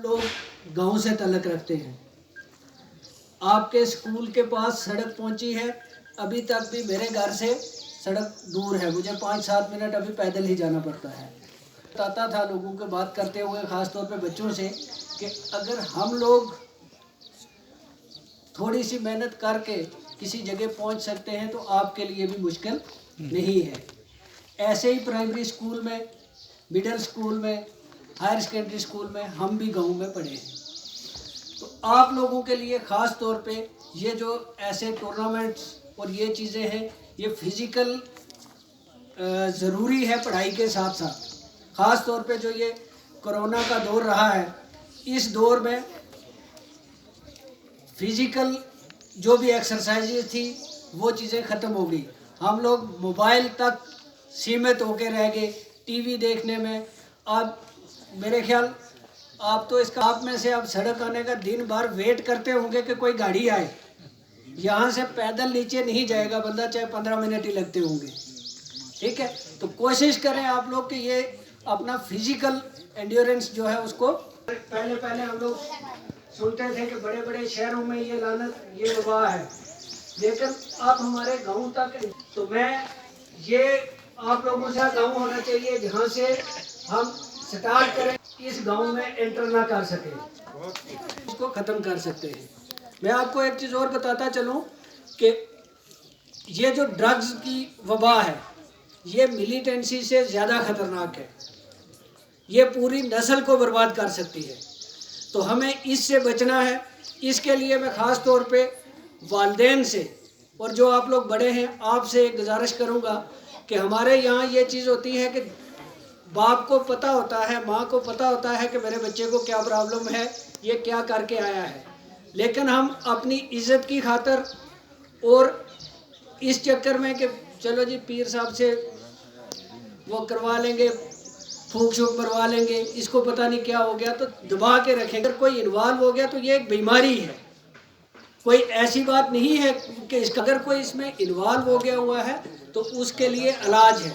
लोग गांव से ताल्लुक़ रखते हैं। आपके स्कूल के पास सड़क पहुंची है, अभी तक भी मेरे घर से सड़क दूर है, मुझे 5-7 मिनट अभी पैदल ही जाना पड़ता है। बताता था लोगों के बात करते हुए, ख़ास तौर पे बच्चों से, कि अगर हम लोग थोड़ी सी मेहनत करके किसी जगह पहुंच सकते हैं तो आपके लिए भी मुश्किल नहीं है। ऐसे ही प्राइमरी स्कूल में, मिडिल स्कूल में, हायर सेकेंडरी स्कूल में हम भी गांव में पढ़े हैं। तो आप लोगों के लिए ख़ास तौर पे ये जो ऐसे टूर्नामेंट्स और ये चीज़ें हैं, ये फिज़िकल ज़रूरी है पढ़ाई के साथ साथ। ख़ास तौर पे जो ये कोरोना का दौर रहा है, इस दौर में फिज़िकल जो भी एक्सरसाइजेज थी वो चीज़ें ख़त्म हो गई। हम लोग मोबाइल तक सीमित होकर रह गए, टीवी देखने में। अब मेरे ख्याल आप तो इसका आप में से अब सड़क आने का दिन भर वेट करते होंगे कि कोई गाड़ी आए। यहाँ से पैदल नीचे नहीं जाएगा बंदा, चाहे 15 मिनट ही लगते होंगे। ठीक है, तो कोशिश करें आप लोग कि ये अपना फिजिकल एंड्योरेंस जो है उसको, पहले हम लोग सुनते थे कि बड़े बड़े शहरों में ये लानत, ये वबा है, लेकिन अब हमारे गांव तक, तो मैं ये आप लोगों से गांव होना चाहिए जहाँ से हम स्टार्ट करें, इस गांव में एंटर ना कर सके, इसको ख़त्म कर सकते हैं। मैं आपको एक चीज़ और बताता चलूँ कि ये जो ड्रग्स की वबा है, ये मिलिटेंसी से ज़्यादा ख़तरनाक है। ये पूरी नस्ल को बर्बाद कर सकती है, तो हमें इससे बचना है। इसके लिए मैं ख़ास तौर पे वालिदैन से और जो आप लोग बड़े हैं आपसे एक गुजारिश करूँगा कि हमारे यहाँ ये चीज़ होती है कि बाप को पता होता है, माँ को पता होता है कि मेरे बच्चे को क्या प्रॉब्लम है, ये क्या करके आया है, लेकिन हम अपनी इज़्ज़त की खातर और इस चक्कर में कि चलो जी पीर साहब से वो करवा लेंगे, फूक शूक मरवा लेंगे, इसको पता नहीं क्या हो गया, तो दबा के रखेंगे। अगर कोई इन्वॉल्व हो गया तो ये एक बीमारी है, कोई ऐसी बात नहीं है कि इसका, अगर कोई इसमें इन्वॉल्व हो गया हुआ है तो उसके लिए इलाज है,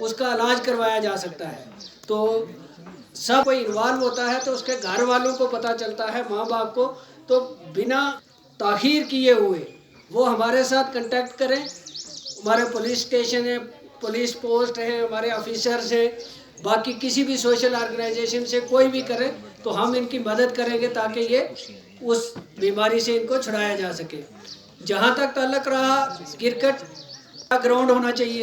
उसका इलाज करवाया जा सकता है। तो सब कोई इन्वॉल्व होता है तो उसके घर वालों को पता चलता है, माँ बाप को, तो बिना ताख़ीर किए हुए वो हमारे साथ कांटेक्ट करें। हमारे पुलिस स्टेशन है, पुलिस पोस्ट है, हमारे ऑफिसर से, बाकी किसी भी सोशल ऑर्गेनाइजेशन से कोई भी करे तो हम इनकी मदद करेंगे ताकि ये उस बीमारी से इनको छुड़ाया जा सके। जहाँ तक ताल्लुक़ रहा क्रिकेट का ग्राउंड होना चाहिए,